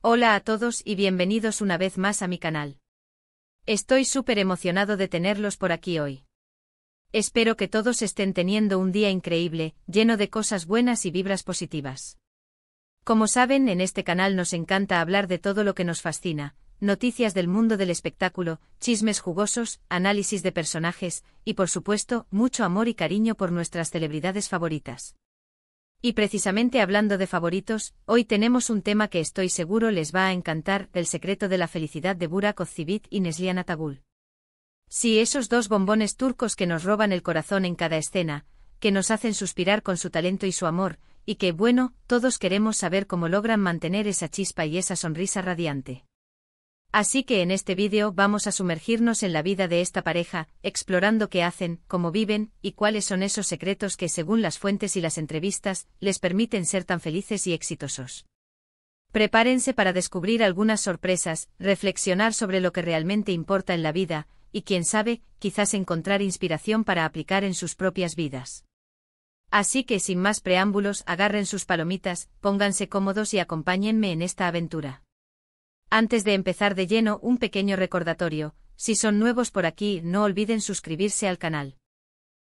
Hola a todos y bienvenidos una vez más a mi canal. Estoy súper emocionado de tenerlos por aquí hoy. Espero que todos estén teniendo un día increíble, lleno de cosas buenas y vibras positivas. Como saben, en este canal nos encanta hablar de todo lo que nos fascina, noticias del mundo del espectáculo, chismes jugosos, análisis de personajes, y por supuesto, mucho amor y cariño por nuestras celebridades favoritas. Y precisamente hablando de favoritos, hoy tenemos un tema que estoy seguro les va a encantar, el secreto de la felicidad de Burak Özçivit y Neslihan Atagül. Sí, esos dos bombones turcos que nos roban el corazón en cada escena, que nos hacen suspirar con su talento y su amor, y que, bueno, todos queremos saber cómo logran mantener esa chispa y esa sonrisa radiante. Así que en este vídeo vamos a sumergirnos en la vida de esta pareja, explorando qué hacen, cómo viven, y cuáles son esos secretos que, según las fuentes y las entrevistas, les permiten ser tan felices y exitosos. Prepárense para descubrir algunas sorpresas, reflexionar sobre lo que realmente importa en la vida, y quién sabe, quizás encontrar inspiración para aplicar en sus propias vidas. Así que sin más preámbulos, agarren sus palomitas, pónganse cómodos y acompáñenme en esta aventura. Antes de empezar de lleno, un pequeño recordatorio: si son nuevos por aquí, no olviden suscribirse al canal.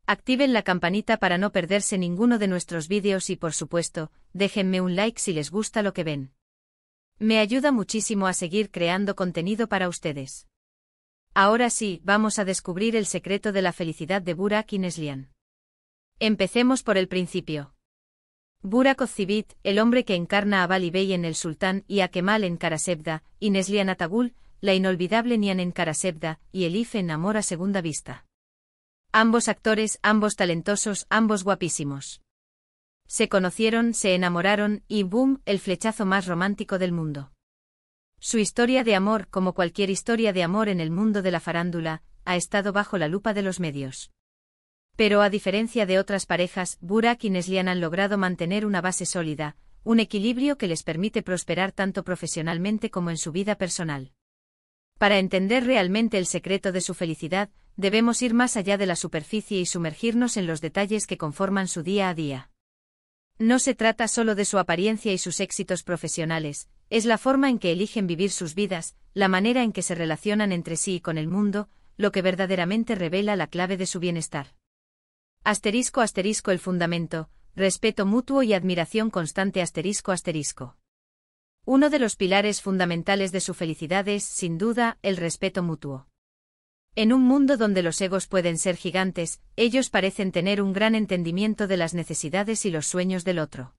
Activen la campanita para no perderse ninguno de nuestros vídeos y, por supuesto, déjenme un like si les gusta lo que ven. Me ayuda muchísimo a seguir creando contenido para ustedes. Ahora sí, vamos a descubrir el secreto de la felicidad de Burak y Neslihan. Empecemos por el principio. Burak Özçivit, el hombre que encarna a Vali Bey en El Sultán y a Kemal en Karasevda, y Neslihan Atagül, la inolvidable Nihan en Karasevda, y Elif en Amor a Segunda Vista. Ambos actores, ambos talentosos, ambos guapísimos. Se conocieron, se enamoraron, y ¡boom!, el flechazo más romántico del mundo. Su historia de amor, como cualquier historia de amor en el mundo de la farándula, ha estado bajo la lupa de los medios. Pero a diferencia de otras parejas, Burak y Neslihan han logrado mantener una base sólida, un equilibrio que les permite prosperar tanto profesionalmente como en su vida personal. Para entender realmente el secreto de su felicidad, debemos ir más allá de la superficie y sumergirnos en los detalles que conforman su día a día. No se trata solo de su apariencia y sus éxitos profesionales, es la forma en que eligen vivir sus vidas, la manera en que se relacionan entre sí y con el mundo, lo que verdaderamente revela la clave de su bienestar. *** El fundamento, respeto mutuo y admiración constante ***. Uno de los pilares fundamentales de su felicidad es, sin duda, el respeto mutuo. En un mundo donde los egos pueden ser gigantes, ellos parecen tener un gran entendimiento de las necesidades y los sueños del otro.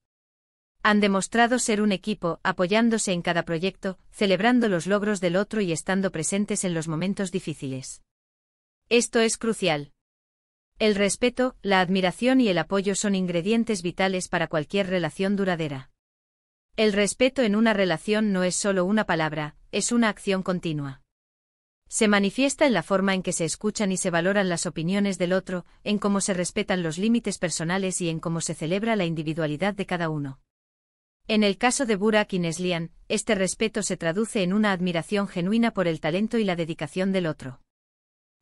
Han demostrado ser un equipo, apoyándose en cada proyecto, celebrando los logros del otro y estando presentes en los momentos difíciles. Esto es crucial. El respeto, la admiración y el apoyo son ingredientes vitales para cualquier relación duradera. El respeto en una relación no es solo una palabra, es una acción continua. Se manifiesta en la forma en que se escuchan y se valoran las opiniones del otro, en cómo se respetan los límites personales y en cómo se celebra la individualidad de cada uno. En el caso de Burak y Neslihan, este respeto se traduce en una admiración genuina por el talento y la dedicación del otro.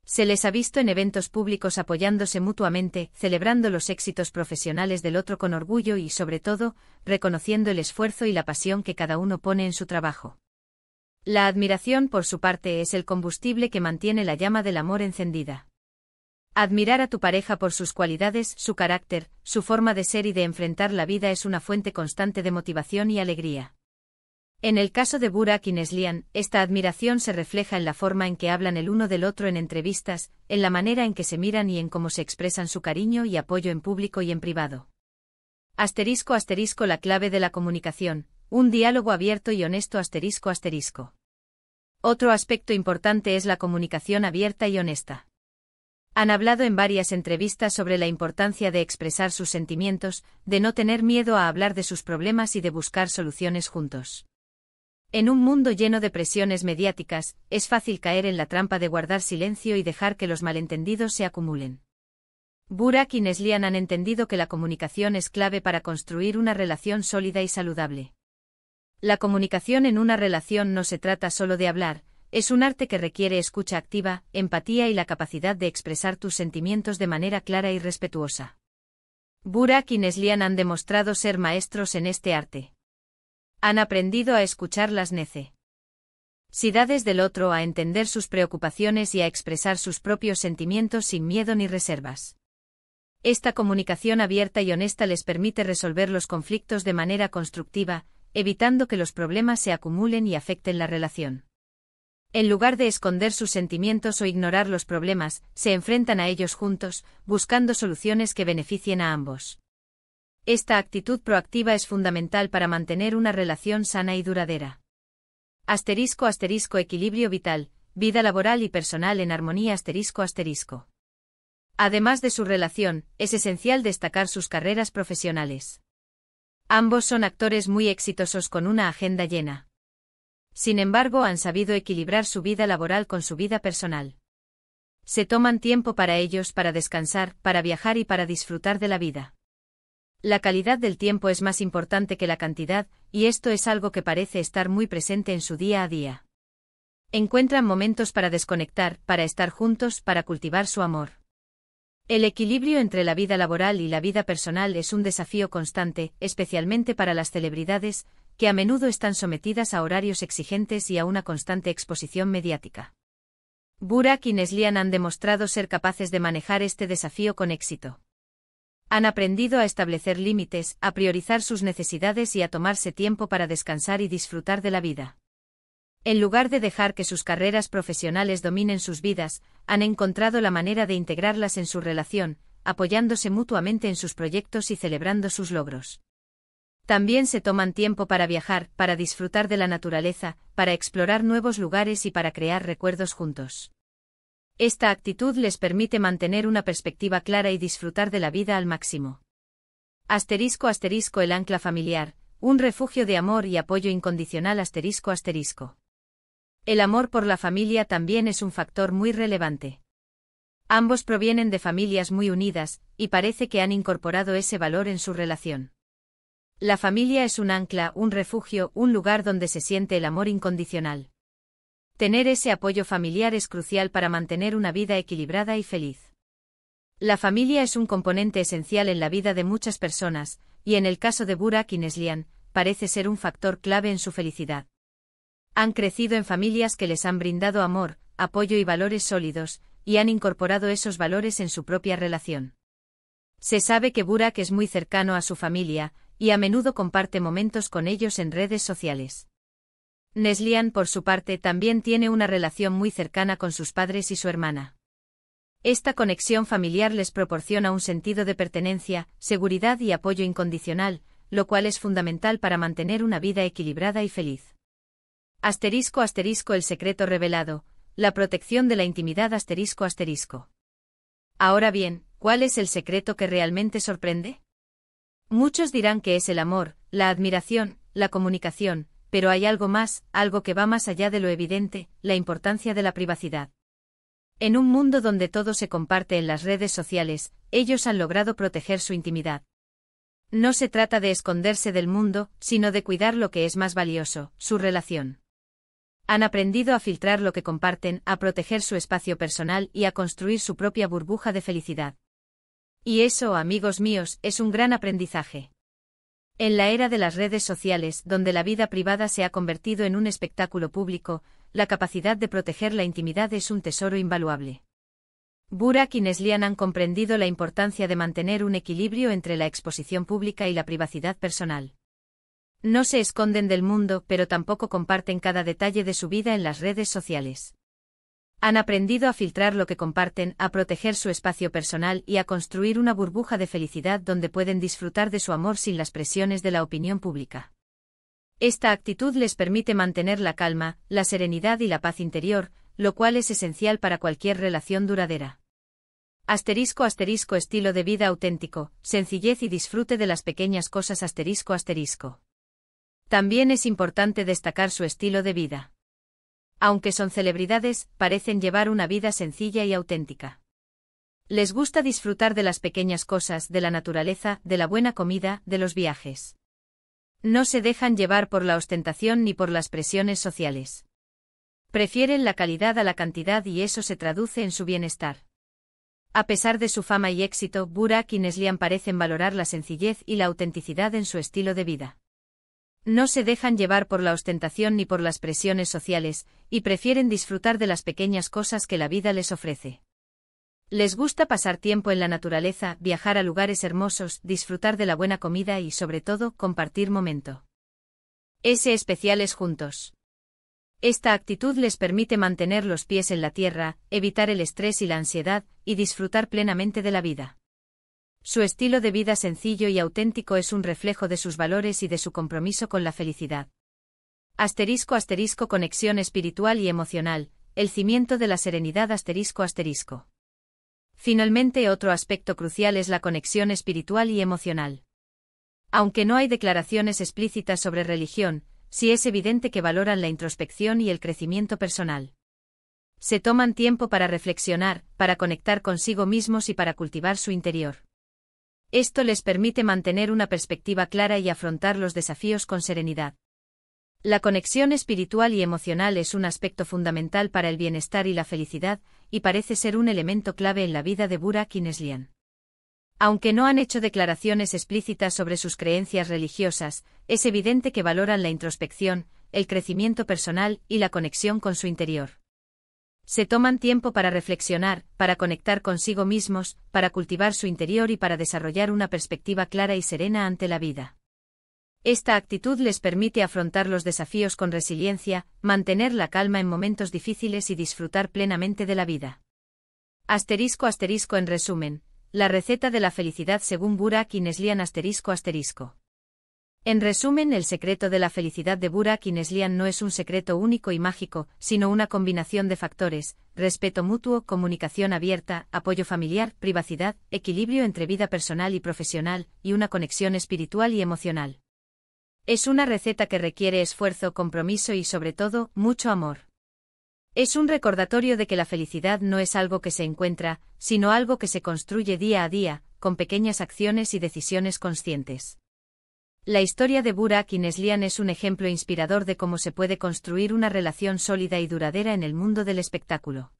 Se les ha visto en eventos públicos apoyándose mutuamente, celebrando los éxitos profesionales del otro con orgullo y, sobre todo, reconociendo el esfuerzo y la pasión que cada uno pone en su trabajo. La admiración, por su parte, es el combustible que mantiene la llama del amor encendida. Admirar a tu pareja por sus cualidades, su carácter, su forma de ser y de enfrentar la vida es una fuente constante de motivación y alegría. En el caso de Burak y Neslihan, esta admiración se refleja en la forma en que hablan el uno del otro en entrevistas, en la manera en que se miran y en cómo se expresan su cariño y apoyo en público y en privado. *** La clave de la comunicación, un diálogo abierto y honesto ***. Otro aspecto importante es la comunicación abierta y honesta. Han hablado en varias entrevistas sobre la importancia de expresar sus sentimientos, de no tener miedo a hablar de sus problemas y de buscar soluciones juntos. En un mundo lleno de presiones mediáticas, es fácil caer en la trampa de guardar silencio y dejar que los malentendidos se acumulen. Burak y Neslihan han entendido que la comunicación es clave para construir una relación sólida y saludable. La comunicación en una relación no se trata solo de hablar, es un arte que requiere escucha activa, empatía y la capacidad de expresar tus sentimientos de manera clara y respetuosa. Burak y Neslihan han demostrado ser maestros en este arte. Han aprendido a escuchar las necesidades del otro, a entender sus preocupaciones y a expresar sus propios sentimientos sin miedo ni reservas. Esta comunicación abierta y honesta les permite resolver los conflictos de manera constructiva, evitando que los problemas se acumulen y afecten la relación. En lugar de esconder sus sentimientos o ignorar los problemas, se enfrentan a ellos juntos, buscando soluciones que beneficien a ambos. Esta actitud proactiva es fundamental para mantener una relación sana y duradera. *** Equilibrio vital, vida laboral y personal en armonía ***. Además de su relación, es esencial destacar sus carreras profesionales. Ambos son actores muy exitosos con una agenda llena. Sin embargo, han sabido equilibrar su vida laboral con su vida personal. Se toman tiempo para ellos, para descansar, para viajar y para disfrutar de la vida. La calidad del tiempo es más importante que la cantidad, y esto es algo que parece estar muy presente en su día a día. Encuentran momentos para desconectar, para estar juntos, para cultivar su amor. El equilibrio entre la vida laboral y la vida personal es un desafío constante, especialmente para las celebridades, que a menudo están sometidas a horarios exigentes y a una constante exposición mediática. Burak y Neslihan han demostrado ser capaces de manejar este desafío con éxito. Han aprendido a establecer límites, a priorizar sus necesidades y a tomarse tiempo para descansar y disfrutar de la vida. En lugar de dejar que sus carreras profesionales dominen sus vidas, han encontrado la manera de integrarlas en su relación, apoyándose mutuamente en sus proyectos y celebrando sus logros. También se toman tiempo para viajar, para disfrutar de la naturaleza, para explorar nuevos lugares y para crear recuerdos juntos. Esta actitud les permite mantener una perspectiva clara y disfrutar de la vida al máximo. *** El ancla familiar, un refugio de amor y apoyo incondicional ***. El amor por la familia también es un factor muy relevante. Ambos provienen de familias muy unidas, y parece que han incorporado ese valor en su relación. La familia es un ancla, un refugio, un lugar donde se siente el amor incondicional. Tener ese apoyo familiar es crucial para mantener una vida equilibrada y feliz. La familia es un componente esencial en la vida de muchas personas, y en el caso de Burak y Neslihan, parece ser un factor clave en su felicidad. Han crecido en familias que les han brindado amor, apoyo y valores sólidos, y han incorporado esos valores en su propia relación. Se sabe que Burak es muy cercano a su familia, y a menudo comparte momentos con ellos en redes sociales. Neslihan, por su parte, también tiene una relación muy cercana con sus padres y su hermana. Esta conexión familiar les proporciona un sentido de pertenencia, seguridad y apoyo incondicional, lo cual es fundamental para mantener una vida equilibrada y feliz. *** El secreto revelado, la protección de la intimidad ***. Ahora bien, ¿cuál es el secreto que realmente sorprende? Muchos dirán que es el amor, la admiración, la comunicación, pero hay algo más, algo que va más allá de lo evidente, la importancia de la privacidad. En un mundo donde todo se comparte en las redes sociales, ellos han logrado proteger su intimidad. No se trata de esconderse del mundo, sino de cuidar lo que es más valioso, su relación. Han aprendido a filtrar lo que comparten, a proteger su espacio personal y a construir su propia burbuja de felicidad. Y eso, amigos míos, es un gran aprendizaje. En la era de las redes sociales, donde la vida privada se ha convertido en un espectáculo público, la capacidad de proteger la intimidad es un tesoro invaluable. Burak y Neslihan han comprendido la importancia de mantener un equilibrio entre la exposición pública y la privacidad personal. No se esconden del mundo, pero tampoco comparten cada detalle de su vida en las redes sociales. Han aprendido a filtrar lo que comparten, a proteger su espacio personal y a construir una burbuja de felicidad donde pueden disfrutar de su amor sin las presiones de la opinión pública. Esta actitud les permite mantener la calma, la serenidad y la paz interior, lo cual es esencial para cualquier relación duradera. *** Estilo de vida auténtico, sencillez y disfrute de las pequeñas cosas ***. También es importante destacar su estilo de vida. Aunque son celebridades, parecen llevar una vida sencilla y auténtica. Les gusta disfrutar de las pequeñas cosas, de la naturaleza, de la buena comida, de los viajes. No se dejan llevar por la ostentación ni por las presiones sociales. Prefieren la calidad a la cantidad y eso se traduce en su bienestar. A pesar de su fama y éxito, Burak y Neslihan parecen valorar la sencillez y la autenticidad en su estilo de vida. No se dejan llevar por la ostentación ni por las presiones sociales, y prefieren disfrutar de las pequeñas cosas que la vida les ofrece. Les gusta pasar tiempo en la naturaleza, viajar a lugares hermosos, disfrutar de la buena comida y, sobre todo, compartir momento. Especiales juntos. Esta actitud les permite mantener los pies en la tierra, evitar el estrés y la ansiedad, y disfrutar plenamente de la vida. Su estilo de vida sencillo y auténtico es un reflejo de sus valores y de su compromiso con la felicidad. *** Conexión espiritual y emocional, el cimiento de la serenidad ***. Finalmente, otro aspecto crucial es la conexión espiritual y emocional. Aunque no hay declaraciones explícitas sobre religión, sí es evidente que valoran la introspección y el crecimiento personal. Se toman tiempo para reflexionar, para conectar consigo mismos y para cultivar su interior. Esto les permite mantener una perspectiva clara y afrontar los desafíos con serenidad. La conexión espiritual y emocional es un aspecto fundamental para el bienestar y la felicidad, y parece ser un elemento clave en la vida de Burak y Neslihan. Aunque no han hecho declaraciones explícitas sobre sus creencias religiosas, es evidente que valoran la introspección, el crecimiento personal y la conexión con su interior. Se toman tiempo para reflexionar, para conectar consigo mismos, para cultivar su interior y para desarrollar una perspectiva clara y serena ante la vida. Esta actitud les permite afrontar los desafíos con resiliencia, mantener la calma en momentos difíciles y disfrutar plenamente de la vida. *** En resumen, la receta de la felicidad según Burak y Neslihan ***. En resumen, el secreto de la felicidad de Burak y Neslihan no es un secreto único y mágico, sino una combinación de factores: respeto mutuo, comunicación abierta, apoyo familiar, privacidad, equilibrio entre vida personal y profesional, y una conexión espiritual y emocional. Es una receta que requiere esfuerzo, compromiso y, sobre todo, mucho amor. Es un recordatorio de que la felicidad no es algo que se encuentra, sino algo que se construye día a día, con pequeñas acciones y decisiones conscientes. La historia de Burak y Neslihan es un ejemplo inspirador de cómo se puede construir una relación sólida y duradera en el mundo del espectáculo.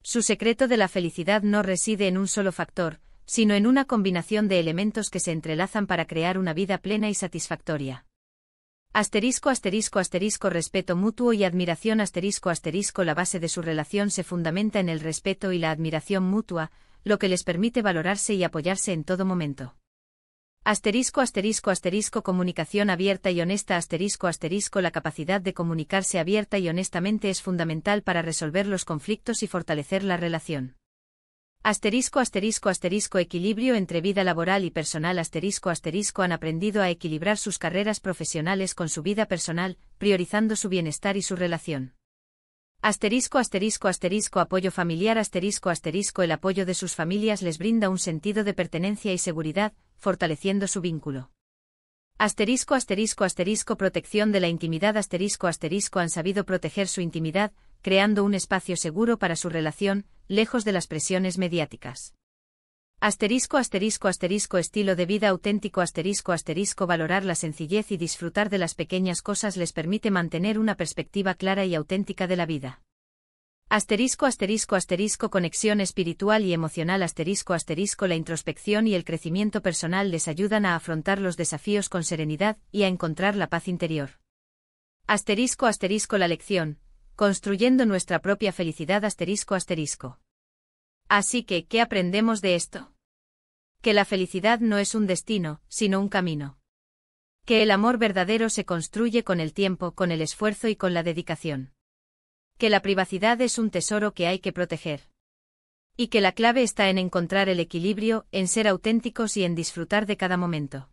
Su secreto de la felicidad no reside en un solo factor, sino en una combinación de elementos que se entrelazan para crear una vida plena y satisfactoria. Respeto mutuo y admiración La base de su relación se fundamenta en el respeto y la admiración mutua, lo que les permite valorarse y apoyarse en todo momento. Comunicación abierta y honesta La capacidad de comunicarse abierta y honestamente es fundamental para resolver los conflictos y fortalecer la relación. Equilibrio entre vida laboral y personal Han aprendido a equilibrar sus carreras profesionales con su vida personal, priorizando su bienestar y su relación. Apoyo familiar El apoyo de sus familias les brinda un sentido de pertenencia y seguridad, fortaleciendo su vínculo. Protección de la intimidad Han sabido proteger su intimidad, creando un espacio seguro para su relación, lejos de las presiones mediáticas. Estilo de vida auténtico Valorar la sencillez y disfrutar de las pequeñas cosas les permite mantener una perspectiva clara y auténtica de la vida. Conexión espiritual y emocional La introspección y el crecimiento personal les ayudan a afrontar los desafíos con serenidad y a encontrar la paz interior. La lección: construyendo nuestra propia felicidad Así que, ¿qué aprendemos de esto? Que la felicidad no es un destino, sino un camino. Que el amor verdadero se construye con el tiempo, con el esfuerzo y con la dedicación. Que la privacidad es un tesoro que hay que proteger. Y que la clave está en encontrar el equilibrio, en ser auténticos y en disfrutar de cada momento.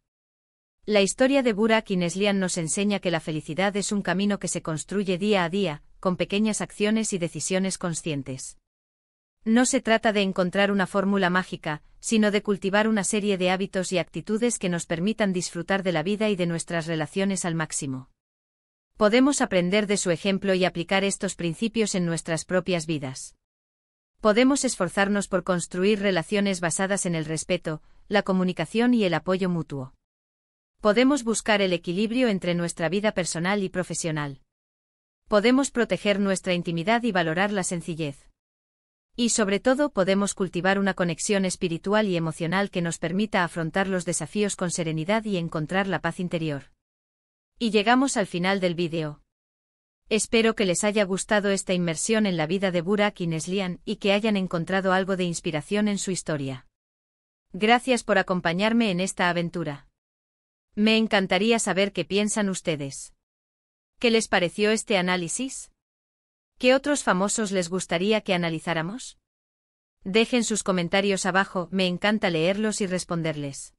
La historia de Burak y Neslihan nos enseña que la felicidad es un camino que se construye día a día, con pequeñas acciones y decisiones conscientes. No se trata de encontrar una fórmula mágica, sino de cultivar una serie de hábitos y actitudes que nos permitan disfrutar de la vida y de nuestras relaciones al máximo. Podemos aprender de su ejemplo y aplicar estos principios en nuestras propias vidas. Podemos esforzarnos por construir relaciones basadas en el respeto, la comunicación y el apoyo mutuo. Podemos buscar el equilibrio entre nuestra vida personal y profesional. Podemos proteger nuestra intimidad y valorar la sencillez. Y sobre todo podemos cultivar una conexión espiritual y emocional que nos permita afrontar los desafíos con serenidad y encontrar la paz interior. Y llegamos al final del vídeo. Espero que les haya gustado esta inmersión en la vida de Burak y Neslihan y que hayan encontrado algo de inspiración en su historia. Gracias por acompañarme en esta aventura. Me encantaría saber qué piensan ustedes. ¿Qué les pareció este análisis? ¿Qué otros famosos les gustaría que analizáramos? Dejen sus comentarios abajo, me encanta leerlos y responderles.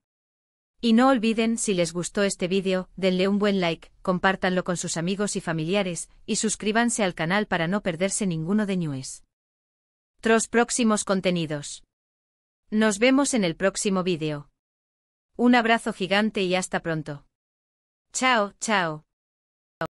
Y no olviden, si les gustó este vídeo, denle un buen like, compártanlo con sus amigos y familiares, y suscríbanse al canal para no perderse ninguno de nuestros próximos contenidos. Nos vemos en el próximo vídeo. Un abrazo gigante y hasta pronto. Chao, chao.